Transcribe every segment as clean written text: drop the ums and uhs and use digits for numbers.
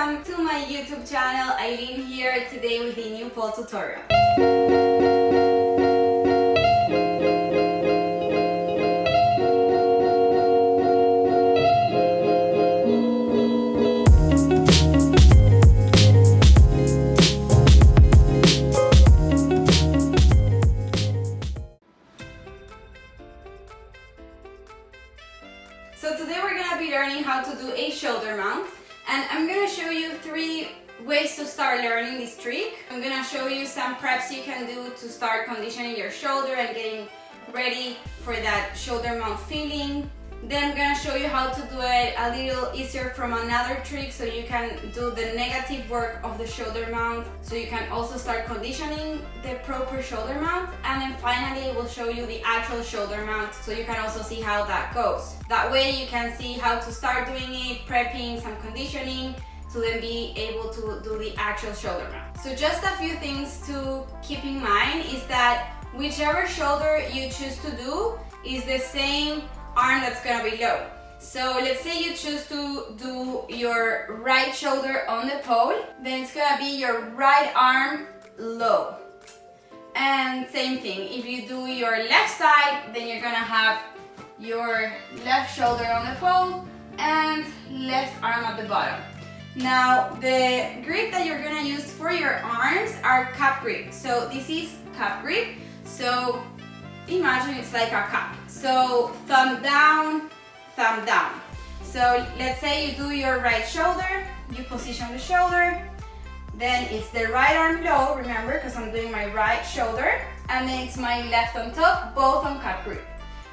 welcome to my YouTube channel. Eileen here today with a new pole tutorial. So today we're going to be learning how to do a shoulder mount, and I'm going to show you 3 ways to start learning this trick. I'm going to show you some preps you can do to start conditioning your shoulder and getting ready for that shoulder mount feeling. Then I'm going to show you how to do it a little easier from another trick so you can do the negative work of the shoulder mount, so you can also start conditioning the proper shoulder mount. And then finally we'll show you the actual shoulder mount so you can also see how that goes. That way you can see how to start doing it, prepping, some conditioning, to then be able to do the actual shoulder mount. So just a few things to keep in mind is that whichever shoulder you choose to do is the same arm that's gonna be low. So let's say you choose to do your right shoulder on the pole, then it's gonna be your right arm low. And same thing, if you do your left side, then you're gonna have your left shoulder on the pole and left arm at the bottom. Now the grip that you're gonna use for your arms are cup grip. So this is cup grip. So imagine it's like a cup. So thumb down, thumb down. So let's say you do your right shoulder, you position the shoulder, then it's the right arm low, remember, because I'm doing my right shoulder, and then it's my left on top, both on cup grip.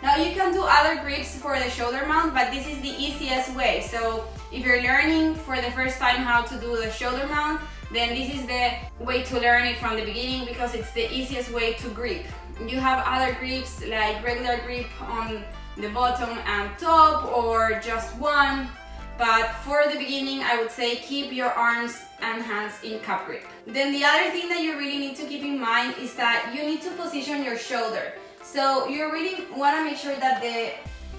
Now you can do other grips for the shoulder mount, but this is the easiest way. So if you're learning for the first time how to do the shoulder mount, then this is the way to learn it from the beginning because it's the easiest way to grip. You have other grips like regular grip on the bottom and top or just one, but for the beginning I would say keep your arms and hands in cup grip. Then the other thing that you really need to keep in mind is that you need to position your shoulder. So you really want to make sure that the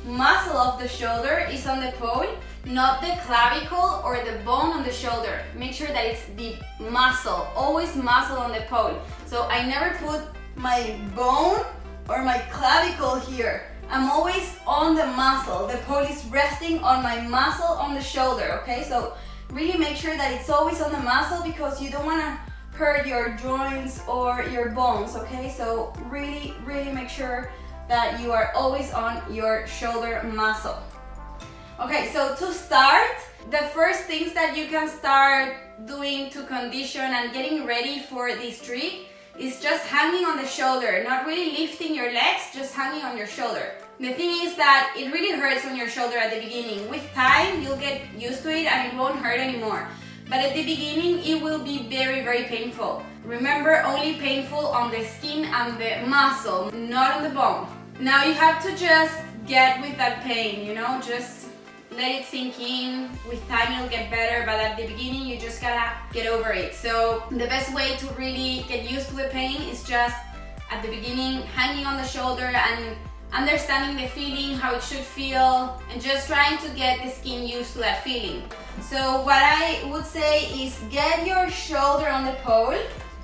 muscle of the shoulder is on the pole, not the clavicle or the bone on the shoulder. Make sure that it's the muscle, always muscle on the pole. So I never put my bone or my clavicle here. I'm always on the muscle. The pole is resting on my muscle on the shoulder, okay? So really make sure that it's always on the muscle because you don't want to hurt your joints or your bones, okay? So really make sure that you are always on your shoulder muscle. Okay, so to start, the first things that you can start doing to condition and getting ready for this trick is just hanging on the shoulder, not really lifting your legs, just hanging on your shoulder. The thing is that it really hurts on your shoulder at the beginning. With time, you'll get used to it and it won't hurt anymore. But at the beginning, it will be very painful. Remember, only painful on the skin and the muscle, not on the bone. Now you have to just get with that pain, you know, just let it sink in. With time it'll get better, but at the beginning you just gotta get over it. So the best way to really get used to the pain is just at the beginning hanging on the shoulder and understanding the feeling, how it should feel, and just trying to get the skin used to that feeling. So what I would say is get your shoulder on the pole.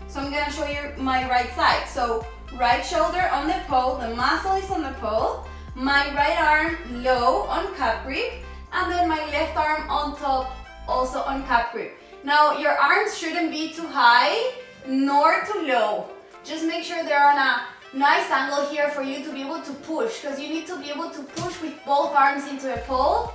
So I'm gonna show you my right side. So right shoulder on the pole, the muscle is on the pole, my right arm low on cup grip, and then my left arm on top, also on cup grip. Now your arms shouldn't be too high nor too low. Just make sure they're on a nice angle here for you to be able to push, because you need to be able to push with both arms into the pole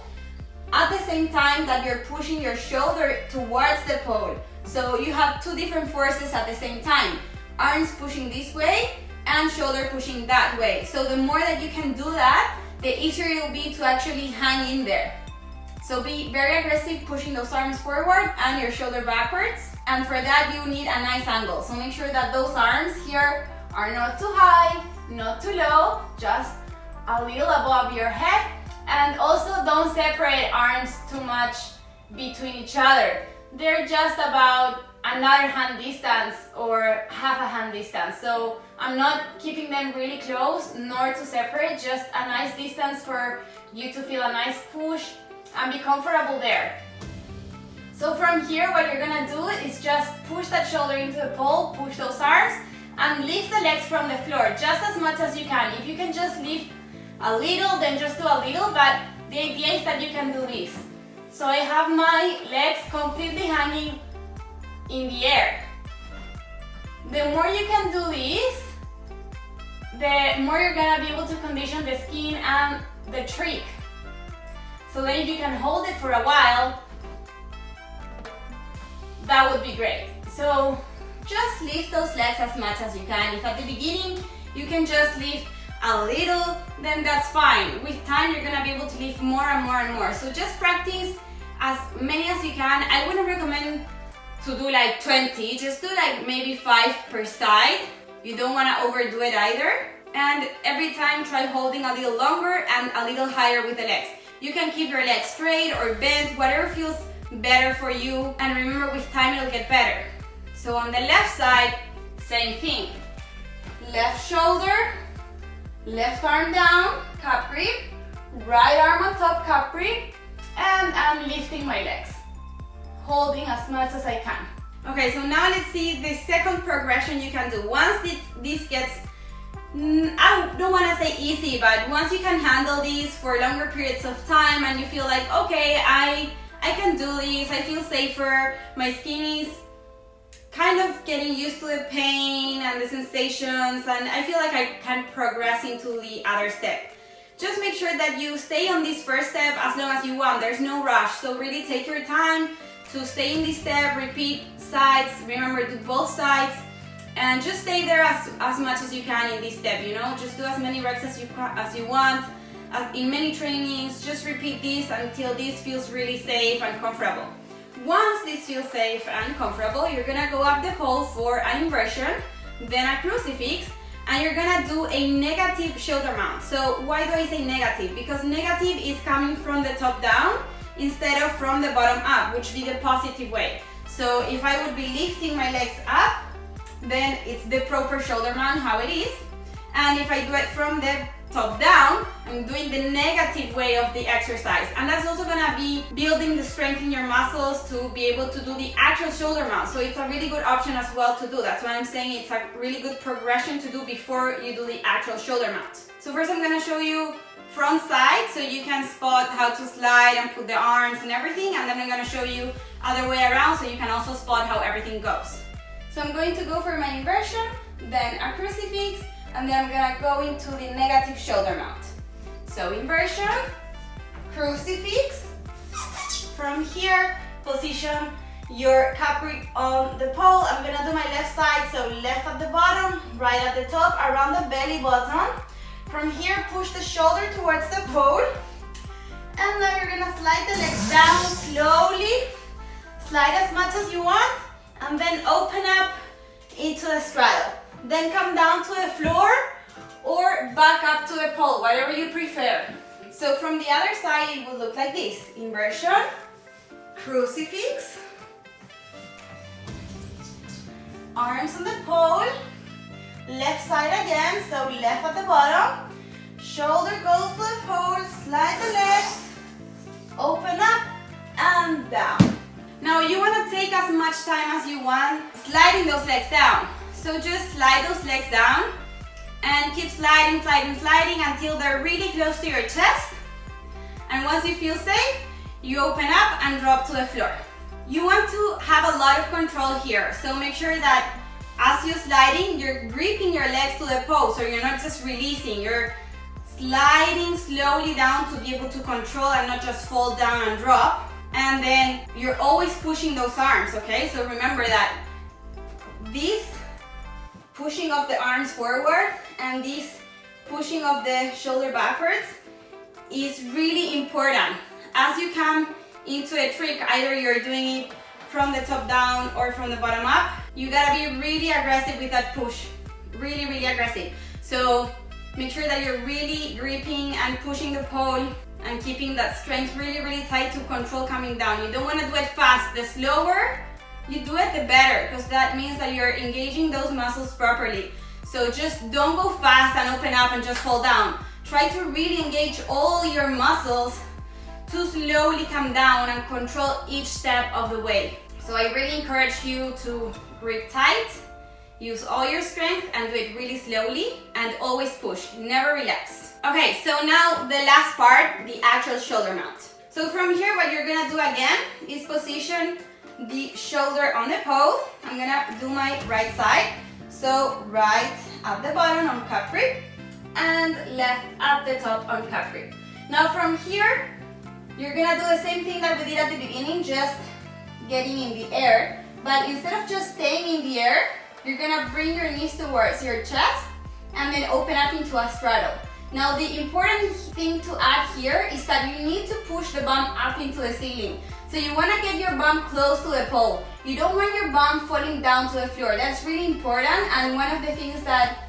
at the same time that you're pushing your shoulder towards the pole. So you have 2 different forces at the same time. Arms pushing this way and shoulder pushing that way. So the more that you can do that, the easier it will be to actually hang in there. So be very aggressive pushing those arms forward and your shoulder backwards. And for that you need a nice angle. So make sure that those arms here are not too high, not too low, just a little above your head. And also don't separate arms too much between each other. They're just about another hand distance or half a hand distance. So I'm not keeping them really close nor to separate, just a nice distance for you to feel a nice push and be comfortable there. So from here, what you're gonna do is just push that shoulder into the pole, push those arms, and lift the legs from the floor just as much as you can. If you can just lift a little, then just do a little, but the idea is that you can do this. So I have my legs completely hanging in the air. The more you can do this, the more you're gonna be able to condition the skin and the trick. So then if you can hold it for a while, that would be great. So just lift those legs as much as you can. If at the beginning you can just lift a little, then that's fine. With time you're gonna be able to lift more and more and more. So just practice as many as you can. I wouldn't recommend to do like 20, just do like maybe 5 per side. You don't wanna overdo it either. And every time try holding a little longer and a little higher with the legs. You can keep your legs straight or bent, whatever feels better for you. And remember, with time it'll get better. So on the left side, same thing. Left shoulder, left arm down, calf grip, right arm on top, calf grip, and I'm lifting my legs, holding as much as I can. Okay, so now let's see the second progression you can do. Once this gets, I don't want to say easy, but once you can handle these for longer periods of time and you feel like, okay, I can do this, I feel safer, my skin is kind of getting used to the pain and the sensations, and I feel like I can progress into the other step. Just make sure that you stay on this first step as long as you want. There's no rush, so really take your time to stay in this step, repeat sides, remember do both sides, and just stay there as much as you can in this step, you know, just do as many reps as you want. In many trainings, just repeat this until this feels really safe and comfortable. Once this feels safe and comfortable, you're gonna go up the pole for an inversion, then a crucifix, and you're gonna do a negative shoulder mount. So why do I say negative? Because negative is coming from the top down instead of from the bottom up, which would be the positive way. So if I would be lifting my legs up, then it's the proper shoulder mount, how it is. And if I do it from the top down, I'm doing the negative way of the exercise. And that's also gonna be building the strength in your muscles to be able to do the actual shoulder mount. So it's a really good option as well to do. That's why I'm saying it's a really good progression to do before you do the actual shoulder mount. So first I'm gonna show you front side so you can spot how to slide and put the arms and everything. And then I'm gonna show you other way around so you can also spot how everything goes. So I'm going to go for my inversion, then a crucifix, and then I'm gonna go into the negative shoulder mount. So inversion, crucifix. From here, position your calf grip on the pole. I'm gonna do my left side, so left at the bottom, right at the top, around the belly button. From here, push the shoulder towards the pole. And now you're gonna slide the legs down slowly. Slide as much as you want, and then open up into the straddle. Then come down to the floor or back up to the pole, whatever you prefer. So from the other side, it will look like this. Inversion, crucifix, arms on the pole, left side again, so left at the bottom, shoulder goes to the pole, slide the legs, open up and down. Now you want to take as much time as you want sliding those legs down. So just slide those legs down and keep sliding, sliding, sliding until they're really close to your chest. And once you feel safe, you open up and drop to the floor. You want to have a lot of control here, so make sure that as you're sliding, you're gripping your legs to the pole, so you're not just releasing, you're sliding slowly down to be able to control and not just fall down and drop. And then you're always pushing those arms, okay? So remember that this pushing of the arms forward and this pushing of the shoulder backwards is really important. As you come into a trick, either you're doing it from the top down or from the bottom up, you gotta be really aggressive with that push. Really, really aggressive. So make sure that you're really gripping and pushing the pole and keeping that strength really, really tight to control coming down. You don't wanna do it fast. The slower you do it, the better, because that means that you're engaging those muscles properly. So just don't go fast and open up and just fall down. Try to really engage all your muscles to slowly come down and control each step of the way. So I really encourage you to grip tight, use all your strength, and do it really slowly, and always push, never relax. Okay, so now the last part, the actual shoulder mount. So from here, what you're gonna do again is position the shoulder on the pole. I'm gonna do my right side. So right at the bottom on calf grip and left at the top on calf grip. Now from here, you're gonna do the same thing that we did at the beginning, just getting in the air. But instead of just staying in the air, you're gonna bring your knees towards your chest and then open up into a straddle. Now the important thing to add here is that you need to push the bum up into the ceiling. So you wanna get your bum close to the pole. You don't want your bum falling down to the floor. That's really important, and one of the things that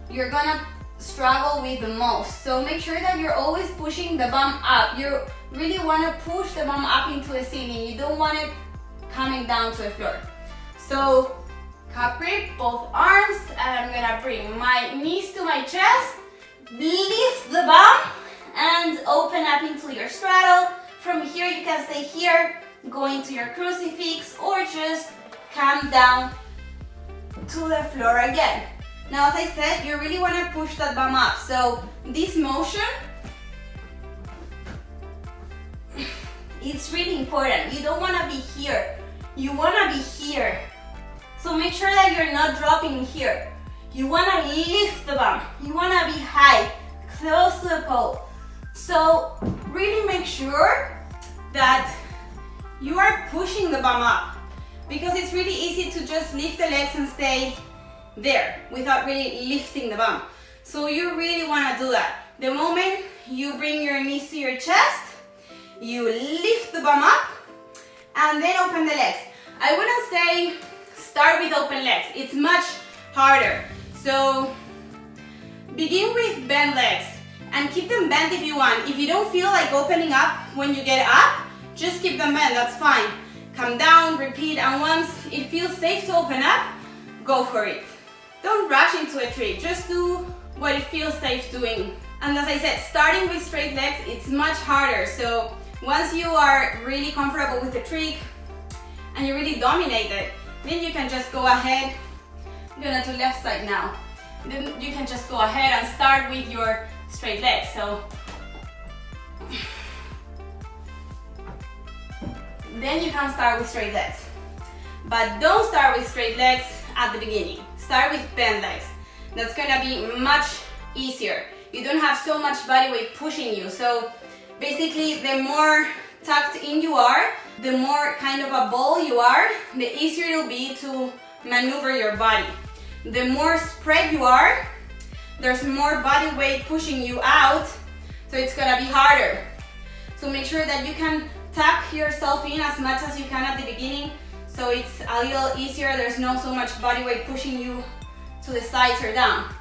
you're gonna struggle with the most. So make sure that you're always pushing the bum up. You really wanna push the bum up into the ceiling. You don't want it coming down to the floor. So calf grip, both arms, and I'm gonna bring my knees to my chest, lift the bum, and open up into your straddle. From here, you can stay here, go into your crucifix, or just come down to the floor again. Now, as I said, you really want to push that bum up. So this motion, it's really important. You don't want to be here. You want to be here. So make sure that you're not dropping here. You want to lift the bum. You want to be high, close to the pole. So really make sure that you are pushing the bum up, because it's really easy to just lift the legs and stay there without really lifting the bum. So you really want to do that. The moment you bring your knees to your chest, you lift the bum up and then open the legs. I wouldn't say start with open legs. It's much harder. So begin with bent legs and keep them bent if you want. If you don't feel like opening up when you get up, just keep them bent, that's fine. Come down, repeat, and once it feels safe to open up, go for it. Don't rush into a trick, just do what it feels safe doing. And as I said, starting with straight legs, it's much harder. So once you are really comfortable with the trick and you really dominate it, then you can just go ahead. I'm gonna do left side now. Then you can just go ahead and start with your straight legs. So then you can start with straight legs. But don't start with straight legs at the beginning. Start with bent legs. That's gonna be much easier. You don't have so much body weight pushing you. So basically, the more tucked in you are, the more kind of a ball you are, the easier it'll be to maneuver your body. The more spread you are, there's more body weight pushing you out, so it's gonna be harder. So make sure that you can tuck yourself in as much as you can at the beginning, so it's a little easier. There's not so much body weight pushing you to the sides or down.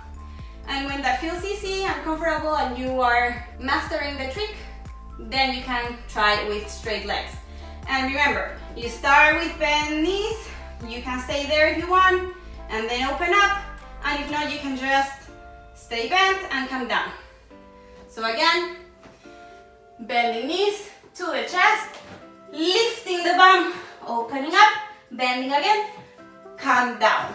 And when that feels easy and comfortable and you are mastering the trick, then you can try with straight legs. And remember, you start with bent knees, you can stay there if you want, and then open up, and if not, you can just stay bent and come down. So again, bending knees to the chest, lifting the bum, opening up, bending again, come down.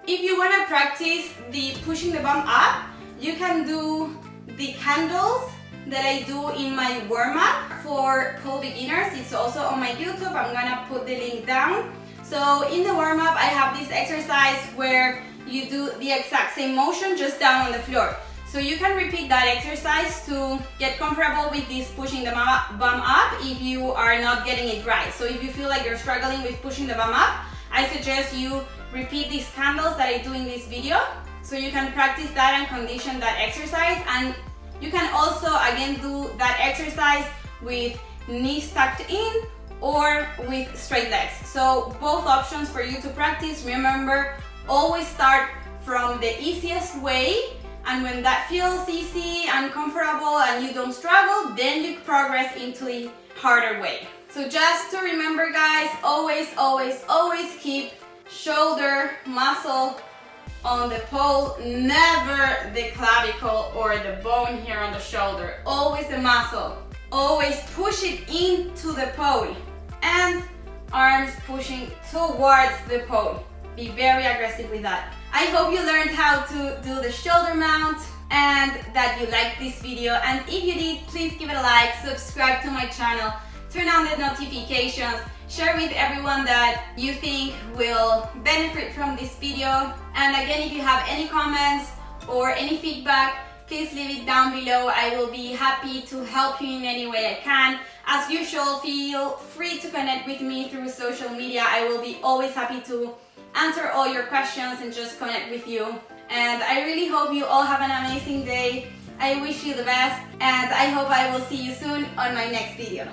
If you want to practice the pushing the bum up, you can do the candles that I do in my warm-up for pole beginners. It's also on my YouTube. I'm gonna put the link down. So in the warm-up, I have this exercise where you do the exact same motion just down on the floor. So you can repeat that exercise to get comfortable with this pushing the bum up if you are not getting it right. So if you feel like you're struggling with pushing the bum up, I suggest you repeat these candles that I do in this video, so you can practice that and condition that exercise. And you can also again do that exercise with knees tucked in or with straight legs. So both options for you to practice. Remember, always start from the easiest way, and when that feels easy and comfortable and you don't struggle, then you progress into the harder way. So just to remember, guys, always, always, always keep shoulder muscle on the pole, never the clavicle or the bone here on the shoulder. Always the muscle. Always push it into the pole. And arms arms pushing towards the pole. Be very aggressive with that. I hope you learned how to do the shoulder mount and that you liked this video. And if you did, please give it a like, subscribe to my channel, turn on the notifications, share with everyone that you think will benefit from this video. And again, if you have any comments or any feedback, please leave it down below. I will be happy to help you in any way I can. As usual, feel free to connect with me through social media. I will be always happy to answer all your questions and just connect with you. And I really hope you all have an amazing day. I wish you the best, and I hope I will see you soon on my next video.